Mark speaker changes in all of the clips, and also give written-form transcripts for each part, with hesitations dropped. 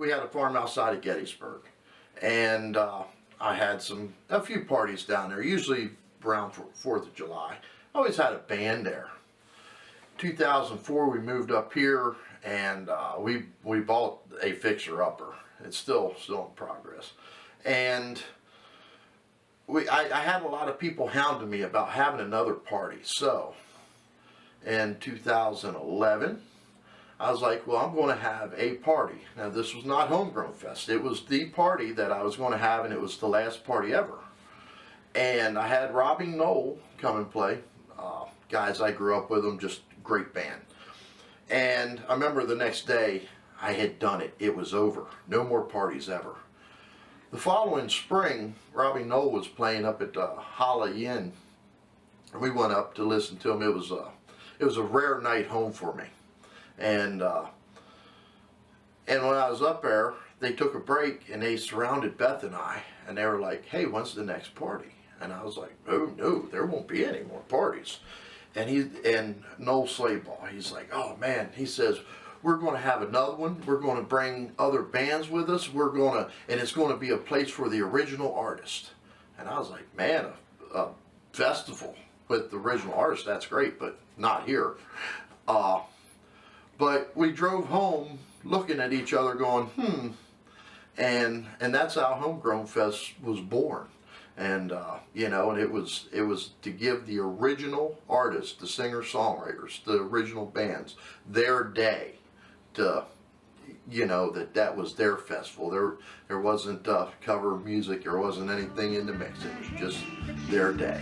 Speaker 1: we had a farm outside of Gettysburg, and I had a few parties down there, usually around 4th of July. I always had a band there. 2004 we moved up here, and we bought a fixer-upper. It's still in progress. And I had a lot of people hounding me about having another party. So in 2011, I was like, well, I'm going to have a party. Now, this was not Homegrown Fest. It was the party that I was going to have, and it was the last party ever. And I had Robbie Knoll come and play. Guys I grew up with them, just great band. And I remember the next day, I had done it. It was over. No more parties ever. The following spring, Robbie Knoll was playing up at Holly Inn. We went up to listen to him. It was a rare night home for me. And when I was up there, they took a break and they surrounded Beth and I, and they were like, "Hey, when's the next party?" And I was like, "Oh no, there won't be any more parties." And Noel Slayball, he's like, "Oh man," he says, "we're going to have another one. We're going to bring other bands with us. And it's going to be a place for the original artist." And I was like, "Man, a festival with the original artist, that's great, but not here." But we drove home looking at each other going, and that's how Homegrown Fest was born. And you know, and it was to give the original artists, the singer-songwriters, the original bands, their day, to, you know, that was their festival. There wasn't cover music, there wasn't anything in the mix. It was just their day.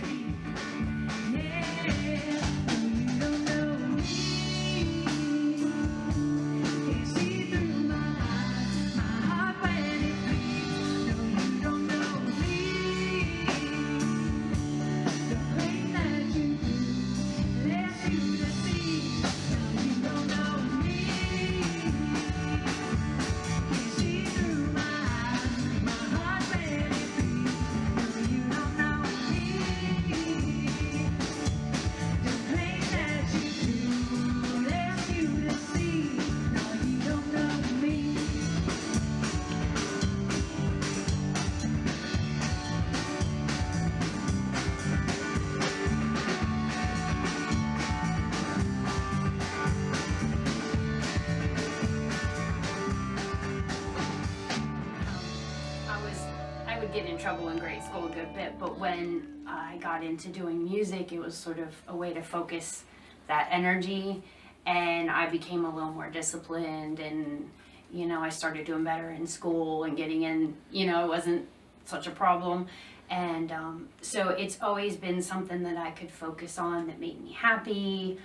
Speaker 2: Get in trouble in grade school a good bit, but when I got into doing music, it was sort of a way to focus that energy, and I became a little more disciplined, and you know, I started doing better in school and getting in, you know, it wasn't such a problem. And so it's always been something that I could focus on that made me happy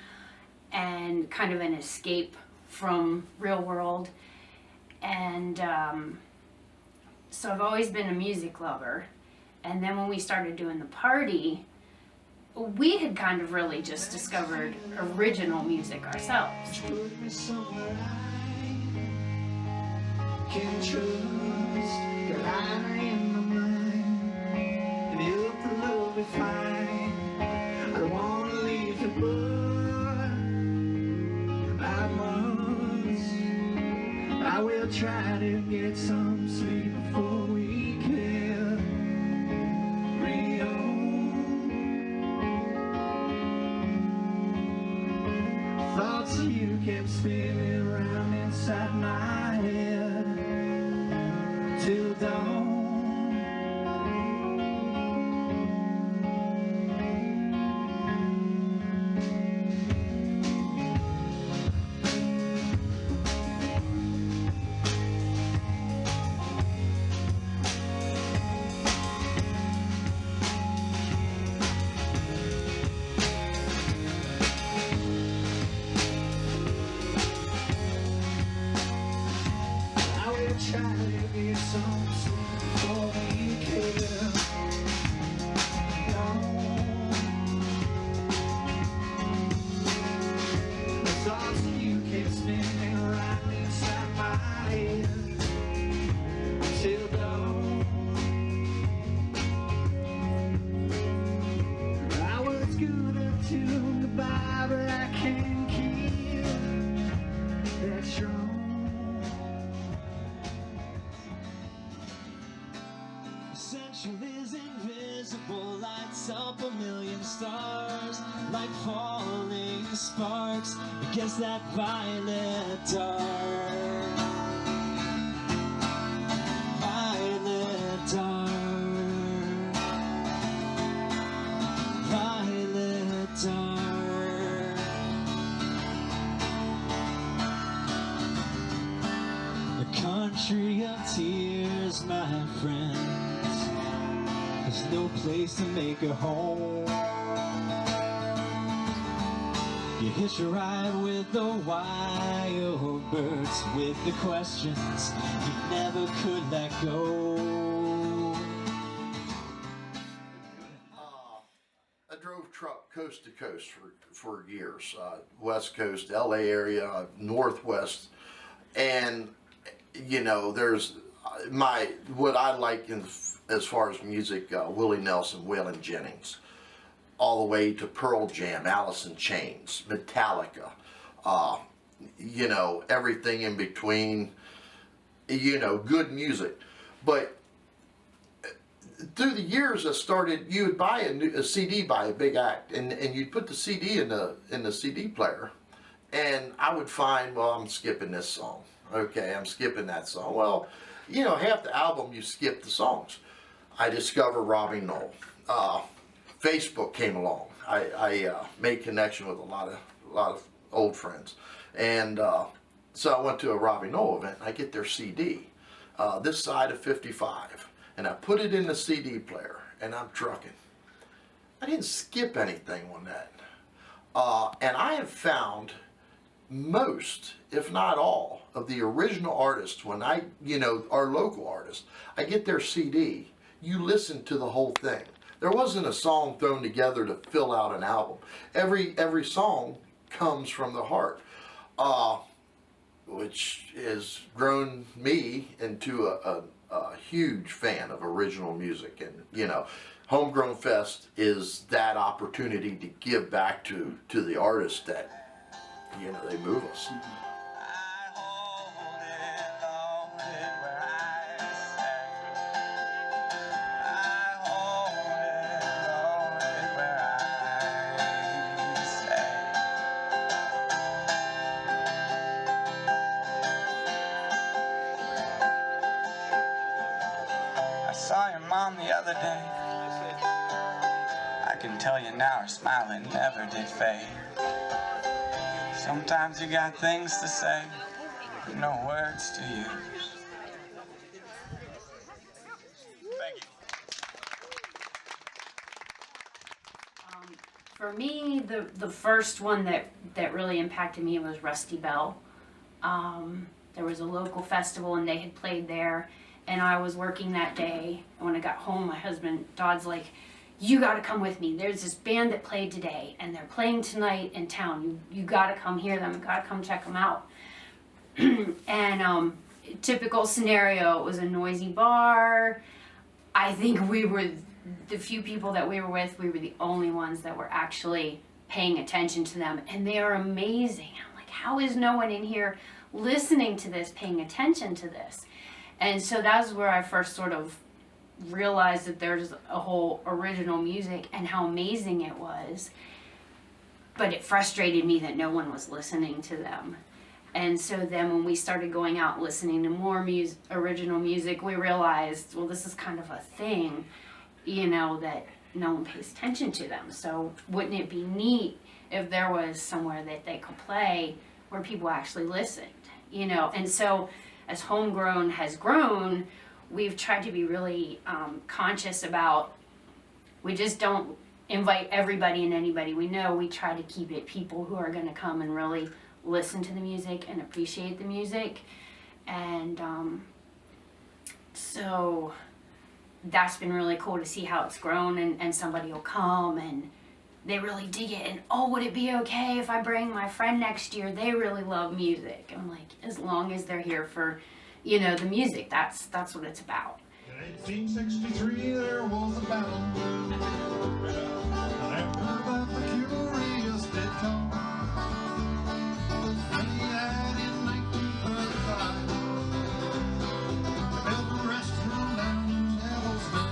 Speaker 2: and kind of an escape from real world. And so I've always been a music lover. And then when we started doing the party, we had kind of really just discovered original music ourselves.
Speaker 3: Put me somewhere I can trust, the liner in my mind, and if the love we find, I don't want to leave you, but I must. I will try to get some sleep before we can reown. Thoughts of you kept spinning around inside my head till dawn. is invisible, lights up a million stars, like falling sparks against that violet dark. Violet dark. Violet dark. A country of tears, my friends. There's no place to make a home. You hitch a ride with the wild birds, with the questions you never could let go.
Speaker 1: I drove truck coast to coast for years, West Coast, LA area, Northwest, and you know, there's what I like as far as music, Willie Nelson, Waylon Jennings, all the way to Pearl Jam, Alice in Chains, Metallica, you know, everything in between, you know, good music. But through the years, I started, you would buy a CD by a big act, and you'd put the CD in the CD player, and I would find, well, I'm skipping this song. Okay, I'm skipping that song. Well, you know, half the album you skip the songs. I discovered Robbie Knoll. Facebook came along. I made connection with a lot of old friends, and so I went to a Robbie Knoll event. And I get their CD, this side of 55, and I put it in the CD player, and I'm trucking. I didn't skip anything on that, and I have found most, if not all, of the original artists, when I, you know, our local artists, I get their CD, you listen to the whole thing. There wasn't a song thrown together to fill out an album. Every song comes from the heart, which has grown me into a huge fan of original music. And, you know, Homegrown Fest is that opportunity to give back to the artists that, you know, they move us.
Speaker 4: The other day, I can tell you now her smiling never did fade. Sometimes you got things to say, but no words to use. Thank you.
Speaker 2: For me, the first one that really impacted me was Rusty Bell. There was a local festival and they had played there. And I was working that day, and when I got home, my husband, Dodd's like, you gotta come with me. There's this band that played today, and they're playing tonight in town. You gotta come hear them, you gotta come check them out. And typical scenario, it was a noisy bar. I think we were, the few people that we were with, we were the only ones that were actually paying attention to them. And they are amazing. I'm like, how is no one in here listening to this, paying attention to this? And so that was where I first sort of realized that there's a whole original music and how amazing it was. But it frustrated me that no one was listening to them. And so then when we started going out listening to more original music, we realized, well, this is kind of a thing, you know, that no one pays attention to them. So wouldn't it be neat if there was somewhere that they could play where people actually listened, you know? And so as Homegrown has grown, we've tried to be really conscious about, we just don't invite everybody and anybody we know. We try to keep it people who are gonna come and really listen to the music and appreciate the music. And so that's been really cool to see how it's grown, and somebody will come and they really dig it, and oh, would it be okay if I bring my friend next year? They really love music. I'm like, as long as they're here for, you know, the music, that's what it's about.
Speaker 5: In 1863 there was a battle, and after that the curious did come. And he had in 1935 built a restroom down in Yelpel.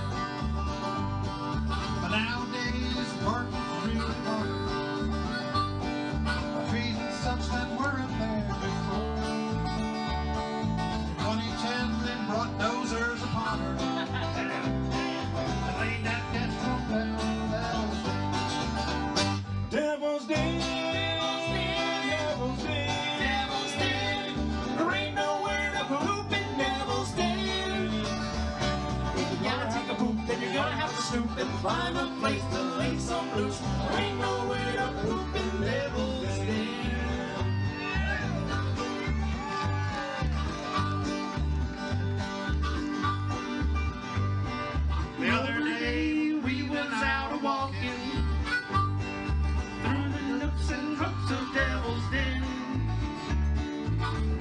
Speaker 3: snoop and find a place to leave some loose. There ain't nowhere to poop in Devil's Den. The other day we was out a walking through the nooks and crooks of Devil's Den.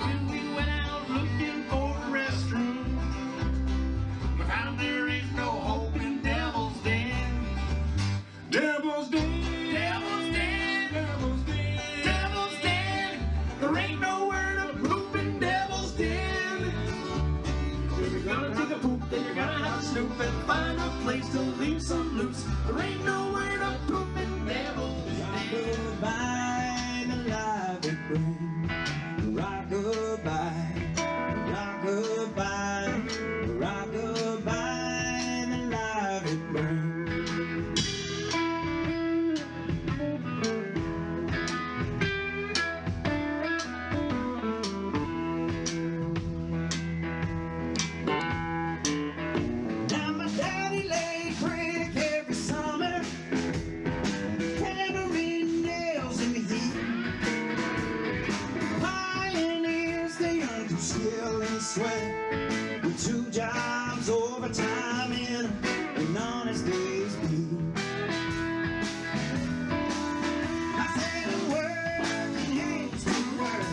Speaker 3: When we went out looking for a restroom, we found there is no hope in Devil's Den. Devil's Den, Devil's Den, Devil's Den, Devil's Den. There ain't nowhere to poop in Devil's Den. If you're gonna take a poop, then you're gonna have to snoop and find a place to leave some loose. There ain't nowhere to poop in Devil's Den.
Speaker 6: Rock-a-bye, the life it brings. Rock-a-bye, rock-a-bye, rock-a-bye, the life it brings. Now my daddy laid brick every summer, hammering nails in the heat. Pioneers, they earned through skill and sweat, with 2 jobs, overtime, and an honest day's beat. I said, working hands to work,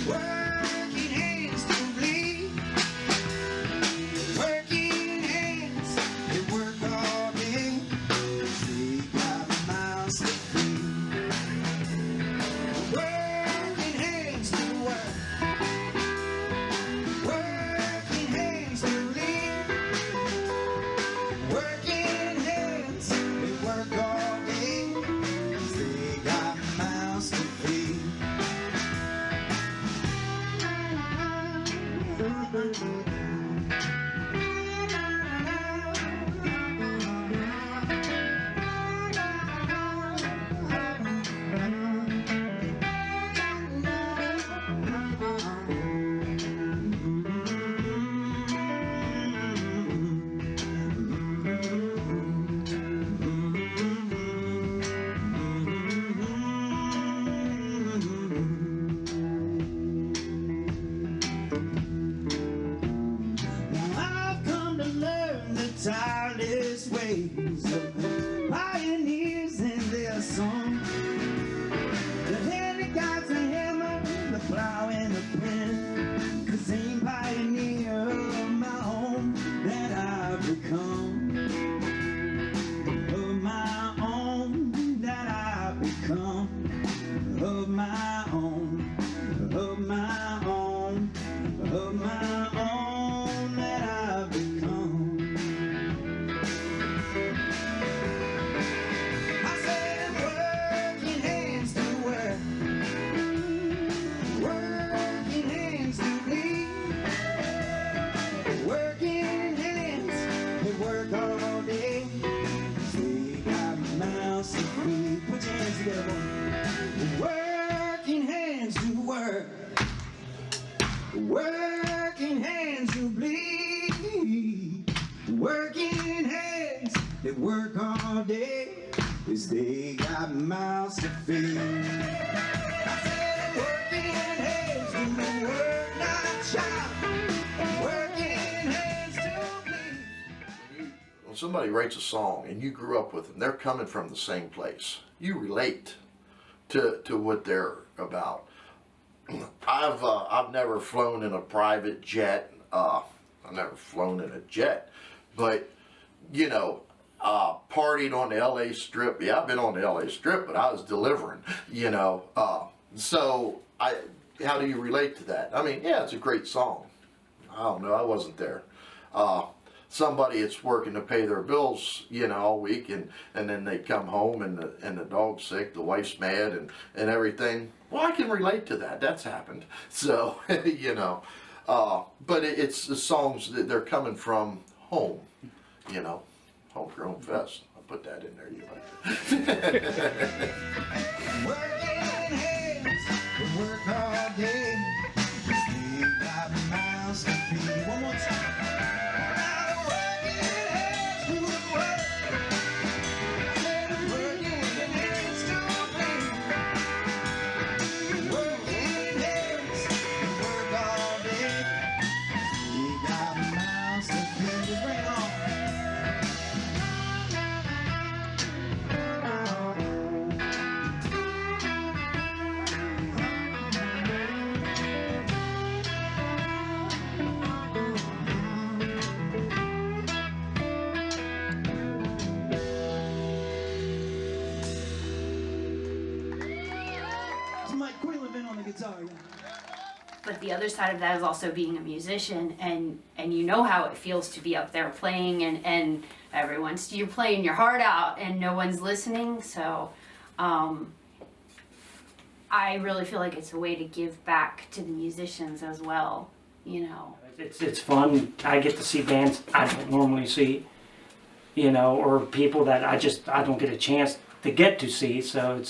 Speaker 6: working hands to bleed, working hands, they work all day, they got miles to feed. Working hands to work, working hands to lead, working hands, they work all day, 'cause they got mouths to feed. Now I've come to learn the tireless ways of the pioneers and their song. The hand that guides the hammer, the plow and the pen, 'cause ain't pioneer of my own that I've become. Of my own that I've become. Of my own, of my own, of my own that I've become. I said, working hands to work, working hands to bleed, working hands, they work all day, they got mouths to feed. Put your hands together, boy. Working hands to work, working hands to bleed, working hands, they work all day, 'cause they got mouths to feed. I said, working hands to work, not shop, working hands to bleed.
Speaker 1: When somebody writes a song and you grew up with them, they're coming from the same place. You relate to what they're about. I've never flown in a private jet. I've never flown in a jet, but you know, partied on the LA Strip. Yeah, I've been on the LA Strip, but I was delivering. You know, so how do you relate to that? I mean, yeah, it's a great song. I don't know. I wasn't there. Somebody that's working to pay their bills, you know, all week, and then they come home and the dog's sick, the wife's mad, and everything. Well, I can relate to that. That's happened. So, you know, but it's the songs that they're coming from home, you know, homegrown fest. I'll put that in there. You like it.
Speaker 6: Working hands, work all day. They got mouths to feed. One more time. Working hands. sorry.
Speaker 2: But the other side of that is also being a musician, and you know how it feels to be up there playing, and you're playing your heart out and no one's listening. So I really feel like it's a way to give back to the musicians as well, you know.
Speaker 7: It's fun. I get to see bands I don't normally see, you know, or people that I don't get a chance to get to see. So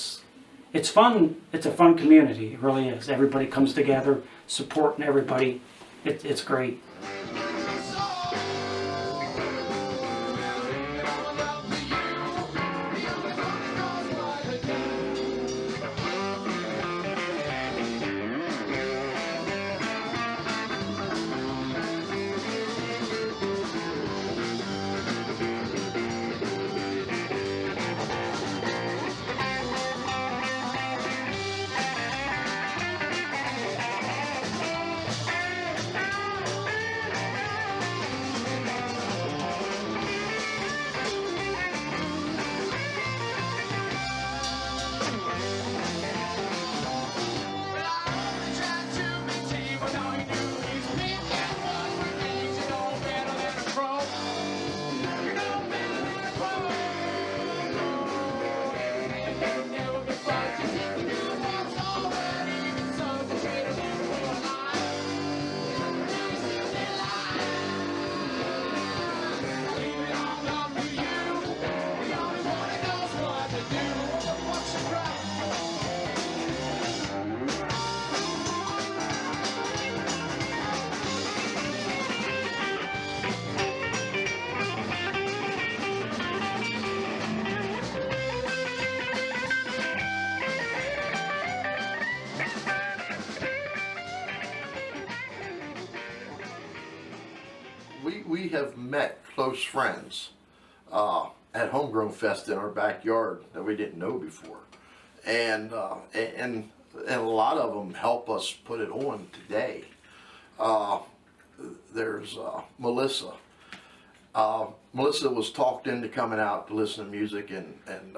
Speaker 7: it's fun. It's a fun community. It really is. Everybody comes together, supporting everybody. It's great.
Speaker 1: We have met close friends at Homegrown Fest in our backyard that we didn't know before, and a lot of them help us put it on today. There's Melissa. Melissa was talked into coming out to listen to music, and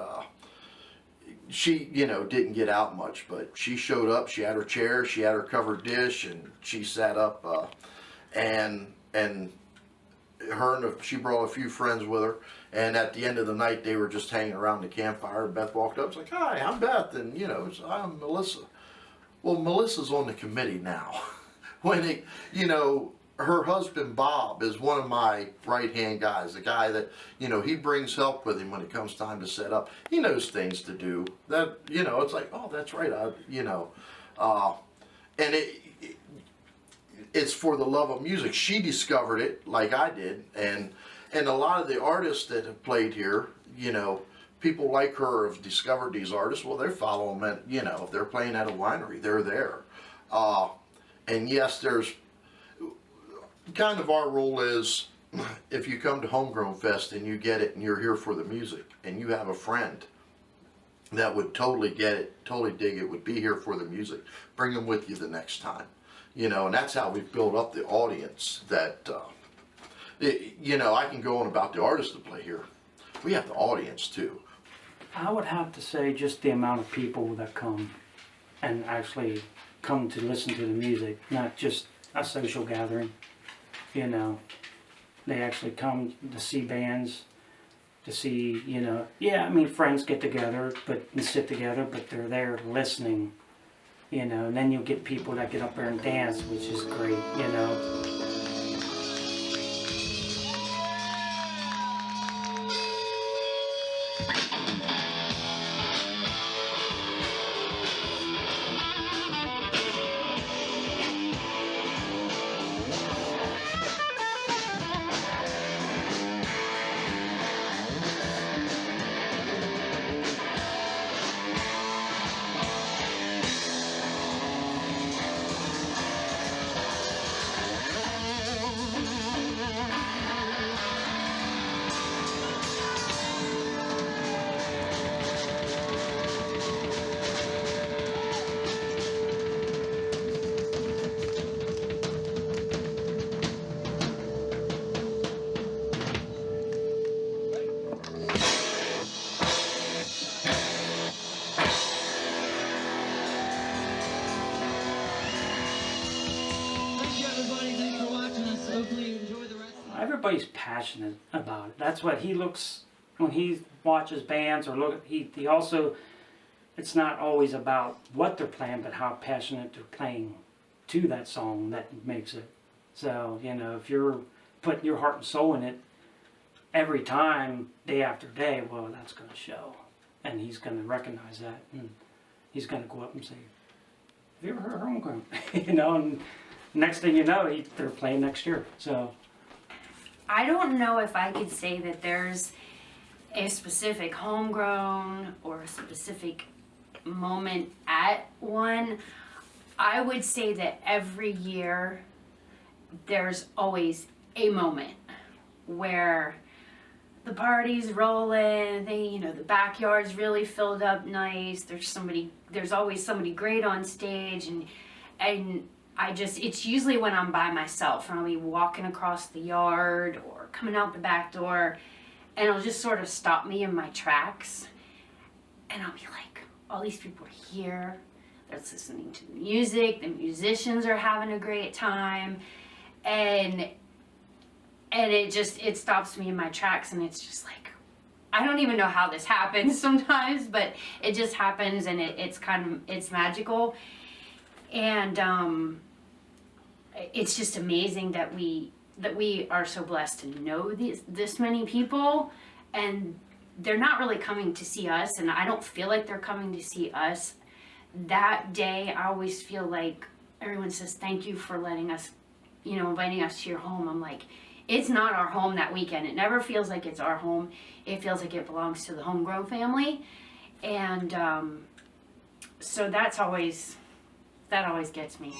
Speaker 1: she, you know, didn't get out much, but she showed up. She had her chair, she had her covered dish, and she sat up, and she brought a few friends with her, and at the end of the night they were just hanging around the campfire, and Beth walked up, was like, "Hi, I'm Beth," and you know, "I'm Melissa." Well, Melissa's on the committee now. You know, her husband Bob is one of my right-hand guys, the guy that, you know, he brings help with him when it comes time to set up. He knows things to do that, you know, it's like, oh, that's right, and it's for the love of music. She discovered it like I did, and a lot of the artists that have played here, you know, people like her have discovered these artists. Well, they follow them, you know, if they're playing at a winery, they're there. And yes, there's kind of our role is, if you come to Homegrown Fest and you get it and you're here for the music and you have a friend that would totally get it, totally dig it, would be here for the music, bring them with you the next time. You know, and that's how we build up the audience that, you know, I can go on about the artists that play here. We have the audience too.
Speaker 7: I would have to say just the amount of people that come and actually come to listen to the music, not just a social gathering. You know, they actually come to see bands, to see, you know, yeah, I mean, friends get together and sit together, but they're there listening. You know, and then you'll get people that get up there and dance, which is great, you know. everybody's passionate about it. That's what he looks when he watches bands or look. He also, it's not always about what they're playing, but how passionate they're playing to that song that makes it. So, you know, if you're putting your heart and soul in it every time, day after day, well, that's going to show. And he's going to recognize that. And he's going to go up and say, have you ever heard Homegrown? You know, and next thing you know, they're playing next year. So
Speaker 2: I don't know if I could say that there's a specific homegrown or a specific moment at one. I would say that every year there's always a moment where the party's rolling, the backyard's really filled up nice, there's always somebody great on stage, and it's usually when I'm by myself and I'll be walking across the yard or coming out the back door, and it'll just sort of stop me in my tracks, and I'll be like, all these people are here, they're listening to the music, the musicians are having a great time, and it stops me in my tracks, and it's just like, I don't even know how this happens sometimes, but it just happens, and it's magical. And it's just amazing that we are so blessed to know this many people, and they're not really coming to see us, and I don't feel like they're coming to see us. That day, I always feel like everyone says, thank you for letting us, inviting us to your home. I'm like, it's not our home that weekend. It never feels like it's our home. It feels like it belongs to the Homegrown family. And so that always gets me.